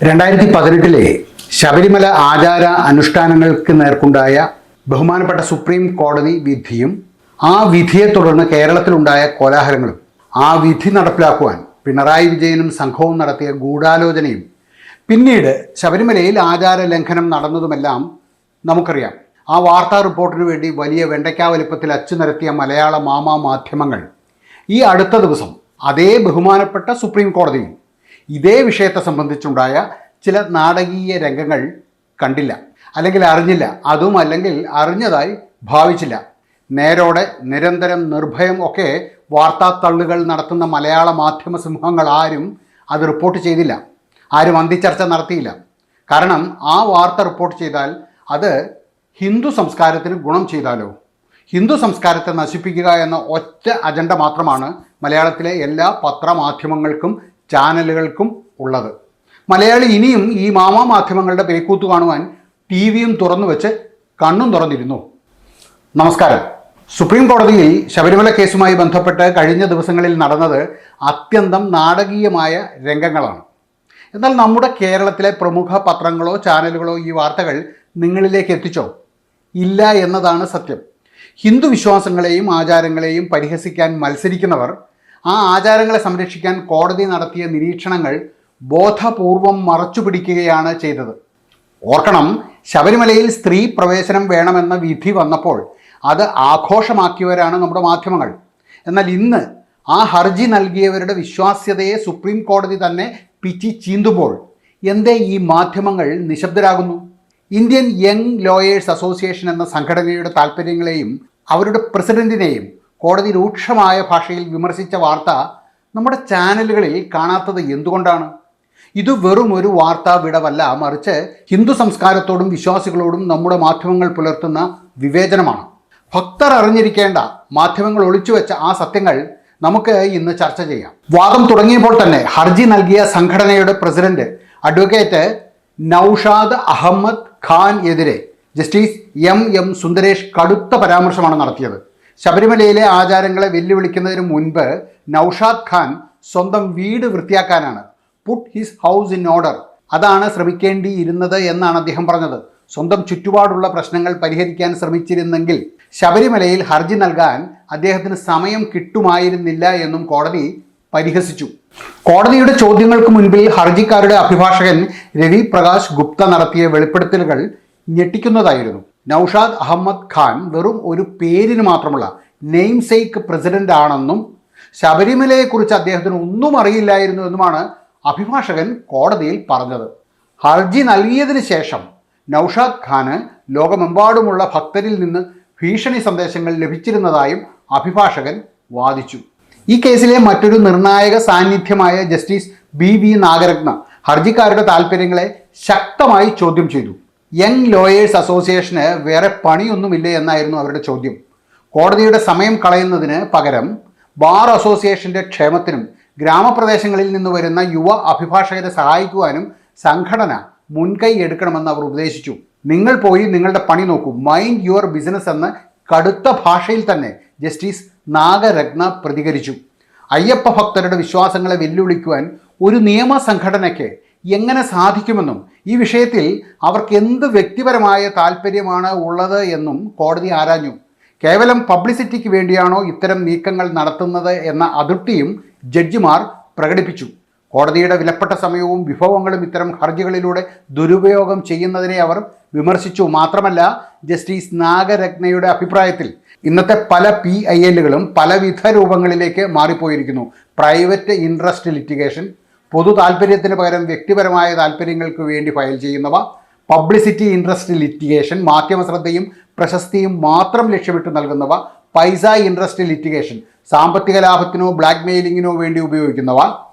2018 ശബരിമല ആചാര അനുഷ്ഠാനങ്ങൾക്ക് നേർക്കുണ്ടായ ബഹുമാനപ്പെട്ട സുപ്രീം കോടതി വിധിയും ആ വിധിയെ തുടർന്ന് കേരളത്തിലുണ്ടായ കോലാഹലങ്ങളും ആ വിധി നടപ്പിലാക്കുവാൻ പിണറായി വിജയനും സംഘവും നടത്തിയ ഗൂഢാലോചനയും പിന്നീട് ശബരിമലയിൽ ആചാര ലംഘനം നടന്നതുമെല്ലാം നമുക്കറിയാം. ആ വാർത്താ റിപ്പോർട്ടിനു വേണ്ടി വലിയ വെണ്ടയ്ക്ക വലിപ്പത്തിൽ അച്ചുനിരത്തിയ മലയാള മാധ്യമങ്ങൾ ഈ അടുത്ത ദിവസം അതേ ബഹുമാനപ്പെട്ട സുപ്രീം കോടതിയിൽ ഇതേ വിഷയത്തെ സംബന്ധിച്ചുണ്ടായ ചില നാടകീയ രംഗങ്ങൾ കണ്ടില്ല, അല്ലെങ്കിൽ അറിഞ്ഞില്ല, അതും അല്ലെങ്കിൽ അറിഞ്ഞതായി ഭാവിച്ചില്ല. നേരോടെ നിരന്തരം നിർഭയം ഒക്കെ വാർത്താ തള്ളുകൾ നടത്തുന്ന മലയാള മാധ്യമ സിംഹങ്ങൾ ആരും അത് റിപ്പോർട്ട് ചെയ്തില്ല, ആരും അന്തിച്ചർച്ച നടത്തിയില്ല. കാരണം ആ വാർത്ത റിപ്പോർട്ട് ചെയ്താൽ അത് ഹിന്ദു സംസ്കാരത്തിന് ഗുണം ചെയ്താലോ, ഹിന്ദു സംസ്കാരത്തെ നശിപ്പിക്കുക എന്ന ഒറ്റ അജണ്ട മാത്രമാണ് മലയാളത്തിലെ എല്ലാ പത്രമാധ്യമങ്ങൾക്കും ചാനലുകൾക്കും ഉള്ളത്. മലയാളി ഇനിയും ഈ മാധ്യമങ്ങളുടെ പേക്കൂത്ത് കാണുവാൻ ടിവിയും തുറന്നു വെച്ച് കണ്ണും തുറന്നിരുന്നു. നമസ്കാരം. സുപ്രീം കോടതിയിൽ ശബരിമല കേസുമായി ബന്ധപ്പെട്ട് കഴിഞ്ഞ ദിവസങ്ങളിൽ നടന്നത് അത്യന്തം നാടകീയമായ രംഗങ്ങളാണ്. എന്നാൽ നമ്മുടെ കേരളത്തിലെ പ്രമുഖ പത്രങ്ങളോ ചാനലുകളോ ഈ വാർത്തകൾ നിങ്ങളിലേക്ക് എത്തിച്ചോ? ഇല്ല എന്നതാണ് സത്യം. ഹിന്ദു വിശ്വാസങ്ങളെയും ആചാരങ്ങളെയും പരിഹസിക്കാൻ മത്സരിക്കുന്നവർ ആ ആചാരങ്ങളെ സംരക്ഷിക്കാൻ കോടതി നടത്തിയ നിരീക്ഷണങ്ങൾ ബോധപൂർവം മറച്ചുപിടിക്കുകയാണ് ചെയ്തത്. ഓർക്കണം, ശബരിമലയിൽ സ്ത്രീ പ്രവേശനം വേണമെന്ന വിധി വന്നപ്പോൾ അത് ആഘോഷമാക്കിയവരാണ് നമ്മുടെ മാധ്യമങ്ങൾ. എന്നാൽ ഇന്ന് ആ ഹർജി നൽകിയവരുടെ വിശ്വാസ്യതയെ സുപ്രീം കോടതി തന്നെ പിച്ചി ചീന്തുമ്പോൾ എന്തേ ഈ മാധ്യമങ്ങൾ നിശബ്ദരാകുന്നു? ഇന്ത്യൻ യങ് ലോയേഴ്സ് അസോസിയേഷൻ എന്ന സംഘടനയുടെ താല്പര്യങ്ങളെയും അവരുടെ പ്രസിഡന്റിനെയും കോടതി രൂക്ഷമായ ഭാഷയിൽ വിമർശിച്ച വാർത്ത നമ്മുടെ ചാനലുകളിൽ കാണാത്തത് എന്തുകൊണ്ടാണ്? ഇത് വെറും ഒരു വാർത്താ വിടവല്ല, മറിച്ച് ഹിന്ദു സംസ്കാരത്തോടും വിശ്വാസികളോടും നമ്മുടെ മാധ്യമങ്ങൾ പുലർത്തുന്ന വിവേചനമാണ്. ഭക്തർ അറിഞ്ഞിരിക്കേണ്ട, മാധ്യമങ്ങൾ ഒളിച്ചുവെച്ച ആ സത്യങ്ങൾ നമുക്ക് ഇന്ന് ചർച്ച ചെയ്യാം. വാദം തുടങ്ങിയപ്പോൾ തന്നെ ഹർജി നൽകിയ സംഘടനയുടെ പ്രസിഡന്റ് അഡ്വക്കേറ്റ് നൌഷാദ് അഹമ്മദ് ഖാൻ എതിരെ ജസ്റ്റിസ് എം സുന്ദരേഷ് കടുത്ത പരാമർശമാണ് നടത്തിയത്. ശബരിമലയിലെ ആചാരങ്ങളെ വെല്ലുവിളിക്കുന്നതിന് മുൻപ് നൌഷാദ് ഖാൻ സ്വന്തം വീട് വൃത്തിയാക്കാനാണ്, put his house in order, അതാണ് ശ്രമിക്കേണ്ടിയിരുന്നത് എന്നാണ് അദ്ദേഹം പറഞ്ഞത്. സ്വന്തം ചുറ്റുപാടുള്ള പ്രശ്നങ്ങൾ പരിഹരിക്കാൻ ശ്രമിച്ചിരുന്നെങ്കിൽ ശബരിമലയിൽ ഹർജി നൽകാൻ അദ്ദേഹത്തിന് സമയം കിട്ടുമായിരുന്നില്ല എന്നും കോടതി പരിഹസിച്ചു. കോടതിയുടെ ചോദ്യങ്ങൾക്ക് മുൻപിൽ ഹർജിക്കാരുടെ അഭിഭാഷകൻ രവി പ്രകാശ് ഗുപ്ത നടത്തിയ വെളിപ്പെടുത്തലുകൾ ഞെട്ടിക്കുന്നതായിരുന്നു. നൌഷാദ് അഹമ്മദ് ഖാൻ വെറും ഒരു പേരിന് മാത്രമുള്ള നെയിം സേക്ക് പ്രസിഡന്റ് ആണെന്നും ശബരിമലയെക്കുറിച്ച് അദ്ദേഹത്തിന് ഒന്നും അറിയില്ലായിരുന്നു എന്നുമാണ് അഭിഭാഷകൻ കോടതിയിൽ പറഞ്ഞത്. ഹർജി നൽകിയതിന് ശേഷം നൌഷാദ് ഖാന് ലോകമെമ്പാടുമുള്ള ഭക്തരിൽ നിന്ന് ഭീഷണി സന്ദേശങ്ങൾ ലഭിച്ചിരുന്നതായും അഭിഭാഷകൻ വാദിച്ചു. ഈ കേസിലെ മറ്റൊരു നിർണായക സാന്നിധ്യമായ ജസ്റ്റിസ് ബി നാഗരത്ന ഹർജിക്കാരുടെ താല്പര്യങ്ങളെ ശക്തമായി ചോദ്യം ചെയ്തു. യങ് ലോയേഴ്സ് അസോസിയേഷന് വേറെ പണിയൊന്നുമില്ലേ എന്നായിരുന്നു അവരുടെ ചോദ്യം. കോടതിയുടെ സമയം കളയുന്നതിന് പകരം ബാർ അസോസിയേഷന്റെ ക്ഷേമത്തിനും ഗ്രാമപ്രദേശങ്ങളിൽ നിന്ന് വരുന്ന യുവ അഭിഭാഷകരെ സഹായിക്കുവാനും സംഘടന മുൻകൈ എടുക്കണമെന്ന് അവർ ഉപദേശിച്ചു. നിങ്ങൾ പോയി നിങ്ങളുടെ പണി നോക്കൂ, മൈൻഡ് യുവർ ബിസിനസ് എന്ന് കടുത്ത ഭാഷയിൽ തന്നെ ജസ്റ്റിസ് നാഗരത്ന പ്രതികരിച്ചു. അയ്യപ്പ ഭക്തരുടെ വിശ്വാസങ്ങളെ വെല്ലുവിളിക്കുവാൻ ഒരു നിയമ സംഘടനയ്ക്ക് എങ്ങനെ സാധിക്കുമെന്നും ഈ വിഷയത്തിൽ അവർക്ക് എന്ത് വ്യക്തിപരമായ താല്പര്യമാണ് ഉള്ളത് എന്നും കോടതി ആരാഞ്ഞു. കേവലം പബ്ലിസിറ്റിക്ക് വേണ്ടിയാണോ ഇത്തരം നീക്കങ്ങൾ നടത്തുന്നത് എന്ന അതൃപ്തിയും ജഡ്ജിമാർ പ്രകടിപ്പിച്ചു. കോടതിയുടെ വിലപ്പെട്ട സമയവും വിഭവങ്ങളും ഇത്തരം ഹർജികളിലൂടെ ദുരുപയോഗം ചെയ്യുന്നതിനെ അവർ വിമർശിച്ചു. മാത്രമല്ല, ജസ്റ്റിസ് നാഗരത്നയുടെ അഭിപ്രായത്തിൽ ഇന്നത്തെ പല PILകളും പലവിധ രൂപങ്ങളിലേക്ക് മാറിപ്പോയിരിക്കുന്നു. പ്രൈവറ്റ് ഇൻട്രസ്റ്റ് ലിറ്റിഗേഷൻ, പൊതു താല്പര്യത്തിന് പകരം വ്യക്തിപരമായ താല്പര്യങ്ങൾക്ക് വേണ്ടി ഫയൽ ചെയ്യുന്നവ, പബ്ലിസിറ്റി ഇൻട്രസ്റ്റ് ലിറ്റിഗേഷൻ, മാധ്യമ ശ്രദ്ധയും പ്രശസ്തിയും മാത്രം ലക്ഷ്യമിട്ട് നൽകുന്നവ, പൈസ ഇൻട്രസ്റ്റ് ലിറ്റിഗേഷൻ, സാമ്പത്തിക ലാഭത്തിനോ ബ്ലാക്ക് മെയിലിങ്ങിനോ വേണ്ടി ഉപയോഗിക്കുന്നവ,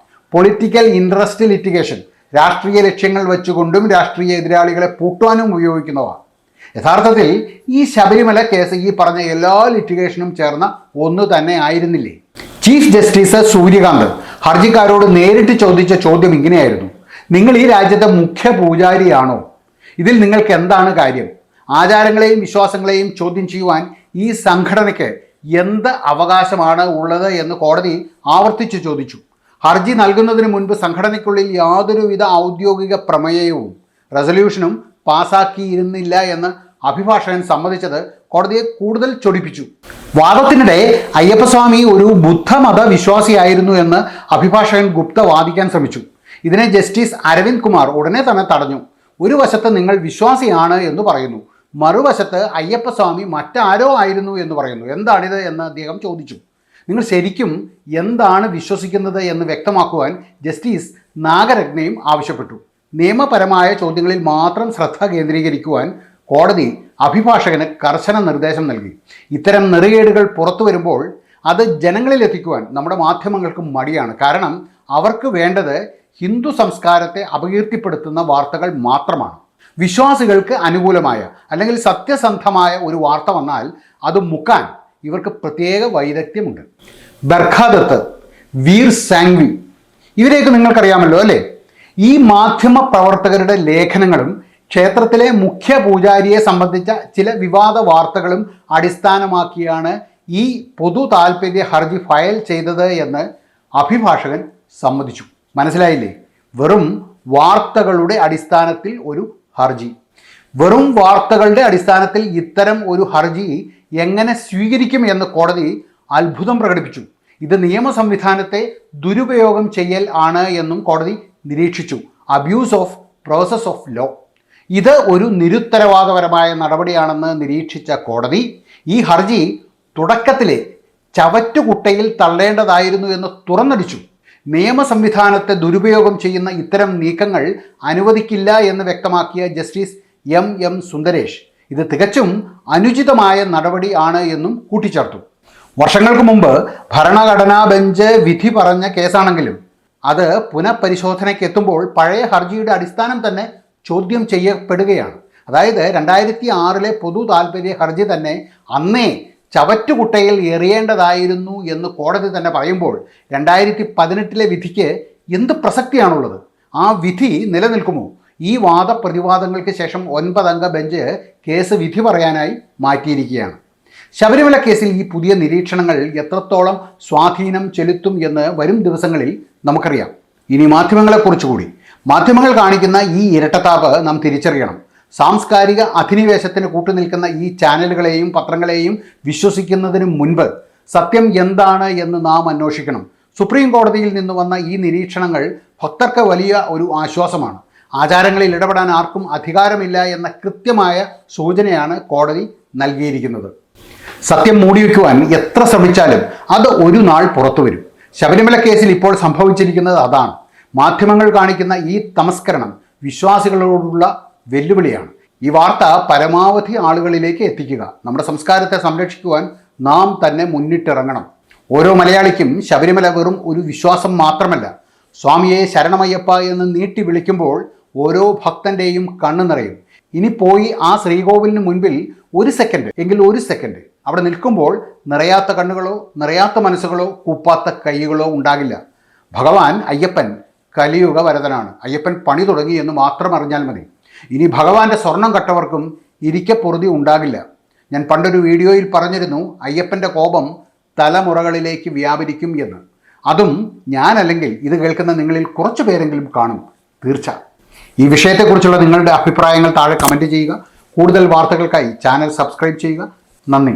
പൊളിറ്റിക്കൽ ഇൻട്രസ്റ്റ് ലിറ്റിഗേഷൻ, രാഷ്ട്രീയ ലക്ഷ്യങ്ങൾ വെച്ചുകൊണ്ടും രാഷ്ട്രീയ എതിരാളികളെ പൂട്ടാനും ഉപയോഗിക്കുന്നവ. യഥാർത്ഥത്തിൽ ഈ ശബരിമല കേസ് ഈ പറഞ്ഞ എല്ലാ ലിറ്റിഗേഷനും ചേർന്ന ഒന്ന് തന്നെ ആയിരുന്നില്ലേ? ചീഫ് ജസ്റ്റിസ് സൂര്യകാന്ത് ഹർജിക്കാരോട് നേരിട്ട് ചോദിച്ച ചോദ്യം ഇങ്ങനെയായിരുന്നു: നിങ്ങൾ ഈ രാജ്യത്തെ മുഖ്യ പൂജാരിയാണോ? ഇതിൽ നിങ്ങൾക്ക് എന്താണ് കാര്യം? ആചാരങ്ങളെയും വിശ്വാസങ്ങളെയും ചോദ്യം ചെയ്യുവാൻ ഈ സംഘടനയ്ക്ക് എന്ത് അവകാശമാണ് ഉള്ളത് എന്ന് കോടതി ആവർത്തിച്ച് ചോദിച്ചു. ഹർജി നൽകുന്നതിന് മുൻപ് സംഘടനയ്ക്കുള്ളിൽ യാതൊരുവിധ ഔദ്യോഗിക പ്രമേയവും റെസൊല്യൂഷനും പാസാക്കിയിരുന്നില്ല എന്ന് അഭിഭാഷകൻ സമ്മതിച്ചത് കോടതിയെ കൂടുതൽ ചൊടിപ്പിച്ചു. വാദത്തിനിടെ അയ്യപ്പസ്വാമി ഒരു ബുദ്ധമത വിശ്വാസിയായിരുന്നു എന്ന് അഭിഭാഷകൻ ഗുപ്ത വാദിക്കാൻ ശ്രമിച്ചു. ഇതിനെ ജസ്റ്റിസ് അരവിന്ദ് കുമാർ ഉടനെ തന്നെ തടഞ്ഞു. ഒരു വശത്ത് നിങ്ങൾ വിശ്വാസിയാണ് എന്ന് പറയുന്നു, മറുവശത്ത് അയ്യപ്പസ്വാമി മറ്റാരോ ആയിരുന്നു എന്ന് പറയുന്നു. എന്താണിത് എന്ന് അദ്ദേഹം ചോദിച്ചു. നിങ്ങൾ ശരിക്കും എന്താണ് വിശ്വസിക്കുന്നത് എന്ന് വ്യക്തമാക്കുവാൻ ജസ്റ്റിസ് നാഗരത്നയും ആവശ്യപ്പെട്ടു. നിയമപരമായ ചോദ്യങ്ങളിൽ മാത്രം ശ്രദ്ധ കേന്ദ്രീകരിക്കുവാൻ കോടതി അഭിഭാഷകന് കർശന നിർദ്ദേശം നൽകി. ഇത്തരം നെറികേടുകൾ പുറത്തു വരുമ്പോൾ അത് ജനങ്ങളിൽ എത്തിക്കുവാൻ നമ്മുടെ മാധ്യമങ്ങൾക്ക് മടിയാണ്. കാരണം അവർക്ക് വേണ്ടത് ഹിന്ദു സംസ്കാരത്തെ അപകീർത്തിപ്പെടുത്തുന്ന വാർത്തകൾ മാത്രമാണ്. വിശ്വാസികൾക്ക് അനുകൂലമായ അല്ലെങ്കിൽ സത്യസന്ധമായ ഒരു വാർത്ത വന്നാൽ അത് മുക്കാൻ ഇവർക്ക് പ്രത്യേക വൈദഗ്ധ്യമുണ്ട്. ബർഖാദത്ത്, വീർ സാങ്വി, ഇവരെയൊക്കെ നിങ്ങൾക്കറിയാമല്ലോ അല്ലേ? ഈ മാധ്യമ പ്രവർത്തകരുടെ ലേഖനങ്ങളും ക്ഷേത്രത്തിലെ മുഖ്യ പൂജാരിയെ സംബന്ധിച്ച ചില വിവാദ വാർത്തകളും അടിസ്ഥാനമാക്കിയാണ് ഈ പൊതു താൽപ്പര്യ ഹർജി ഫയൽ ചെയ്തത് എന്ന് അഭിഭാഷകൻ സമ്മതിച്ചു. മനസ്സിലായില്ലേ? വെറും വാർത്തകളുടെ അടിസ്ഥാനത്തിൽ ഒരു ഹർജി. വെറും വാർത്തകളുടെ അടിസ്ഥാനത്തിൽ ഇത്തരം ഒരു ഹർജി എങ്ങനെ സ്വീകരിക്കും എന്ന് കോടതി അത്ഭുതം പ്രകടിപ്പിച്ചു. ഇത് നിയമ സംവിധാനത്തെ ദുരുപയോഗം ചെയ്യൽ ആണ് എന്നും കോടതി നിരീക്ഷിച്ചു. Abuse of process of law. ഇത് ഒരു നിരുത്തരവാദപരമായ നടപടിയാണെന്ന് നിരീക്ഷിച്ച കോടതി ഈ ഹർജി തുടക്കത്തിലെ ചവറ്റുകുട്ടയിൽ തള്ളേണ്ടതായിരുന്നു എന്ന് തുറന്നടിച്ചു. നിയമ സംവിധാനത്തെ ദുരുപയോഗം ചെയ്യുന്ന ഇത്തരം നീക്കങ്ങൾ അനുവദിക്കില്ല എന്ന് വ്യക്തമാക്കിയ ജസ്റ്റിസ് എം സുന്ദരേഷ് ഇത് തികച്ചും അനുചിതമായ നടപടി ആണ് എന്നും കൂട്ടിച്ചേർത്തു. വർഷങ്ങൾക്ക് മുമ്പ് ഭരണഘടനാ ബെഞ്ച് വിധി പറഞ്ഞ കേസാണെങ്കിലും അത് പുനഃപരിശോധനയ്ക്ക് എത്തുമ്പോൾ പഴയ ഹർജിയുടെ അടിസ്ഥാനം തന്നെ ചോദ്യം ചെയ്യപ്പെടുകയാണ്. അതായത് 2006 പൊതു താൽപ്പര്യ ഹർജി തന്നെ അന്നേ ചവറ്റുകുട്ടയിൽ എറിയേണ്ടതായിരുന്നു എന്ന് കോടതി തന്നെ പറയുമ്പോൾ 2018 വിധിക്ക് എന്ത് പ്രസക്തിയാണുള്ളത്? ആ വിധി നിലനിൽക്കുമോ? ഈ വാദപ്രതിവാദങ്ങൾക്ക് ശേഷം 9 അംഗ ബെഞ്ച് കേസ് വിധി പറയാനായി മാറ്റിയിരിക്കുകയാണ്. ശബരിമല കേസിൽ ഈ പുതിയ നിരീക്ഷണങ്ങൾ എത്രത്തോളം സ്വാധീനം ചെലുത്തും എന്ന് വരും ദിവസങ്ങളിൽ നമുക്കറിയാം. ഇനി മാധ്യമങ്ങളെക്കുറിച്ച് കൂടി. മാധ്യമങ്ങൾ കാണിക്കുന്ന ഈ ഇരട്ടത്താപ്പ് നാം തിരിച്ചറിയണം. സാംസ്കാരിക അധിനിവേശത്തിന് കൂട്ടുനിൽക്കുന്ന ഈ ചാനലുകളെയും പത്രങ്ങളെയും വിശ്വസിക്കുന്നതിന് മുൻപ് സത്യം എന്താണ് എന്ന് നാം അന്വേഷിക്കണം. സുപ്രീം കോടതിയിൽ നിന്ന് വന്ന ഈ നിരീക്ഷണങ്ങൾ ഭക്തർക്ക് വലിയ ഒരു ആശ്വാസമാണ്. ആചാരങ്ങളിൽ ഇടപെടാൻ ആർക്കും അധികാരമില്ല എന്ന കൃത്യമായ സൂചനയാണ് കോടതി നൽകിയിരിക്കുന്നത്. സത്യം മൂടിവെക്കുവാൻ എത്ര ശ്രമിച്ചാലും അത് ഒരു നാൾ പുറത്തു വരും. ശബരിമല കേസിൽ ഇപ്പോൾ സംഭവിച്ചിരിക്കുന്നത് അതാണ്. മാധ്യമങ്ങൾ കാണിക്കുന്ന ഈ തമസ്കരണം വിശ്വാസികളോടുള്ള വെല്ലുവിളിയാണ്. ഈ വാർത്ത പരമാവധി ആളുകളിലേക്ക് എത്തിക്കുക. നമ്മുടെ സംസ്കാരത്തെ സംരക്ഷിക്കുവാൻ നാം തന്നെ മുന്നിട്ടിറങ്ങണം. ഓരോ മലയാളിക്കും ശബരിമല വെറും ഒരു വിശ്വാസം മാത്രമല്ല. സ്വാമിയെ ശരണമയ്യപ്പ എന്ന് നീട്ടി വിളിക്കുമ്പോൾ ഓരോ ഭക്തൻ്റെയും കണ്ണു നിറയും. ഇനി പോയി ആ ശ്രീകോവിലിന് മുൻപിൽ ഒരു സെക്കൻഡ് അവിടെ നിൽക്കുമ്പോൾ നിറയാത്ത കണ്ണുകളോ നിറയാത്ത മനസ്സുകളോ കുപ്പാത്ത കൈകളോ ഉണ്ടാകില്ല. ഭഗവാൻ അയ്യപ്പൻ കലിയുഗ വരദനാണ്. അയ്യപ്പൻ പണി തുടങ്ങി എന്ന് മാത്രം അറിഞ്ഞാൽ മതി. ഇനി ഭഗവാന്റെ സ്വർണം കട്ടവർക്കും ഇരിക്കപ്പൊറുതി ഉണ്ടാകില്ല. ഞാൻ പണ്ടൊരു വീഡിയോയിൽ പറഞ്ഞിരുന്നു, അയ്യപ്പൻ്റെ കോപം തലമുറകളിലേക്ക് വ്യാപരിക്കും എന്ന്. അതും ഞാനല്ലെങ്കിൽ ഇത് കേൾക്കുന്ന നിങ്ങളിൽ കുറച്ചു പേരെങ്കിലും കാണും, തീർച്ച. ഈ വിഷയത്തെക്കുറിച്ചുള്ള നിങ്ങളുടെ അഭിപ്രായങ്ങൾ താഴെ കമൻറ്റ് ചെയ്യുക. കൂടുതൽ വാർത്തകൾക്കായി ചാനൽ സബ്സ്ക്രൈബ് ചെയ്യുക. നന്ദി.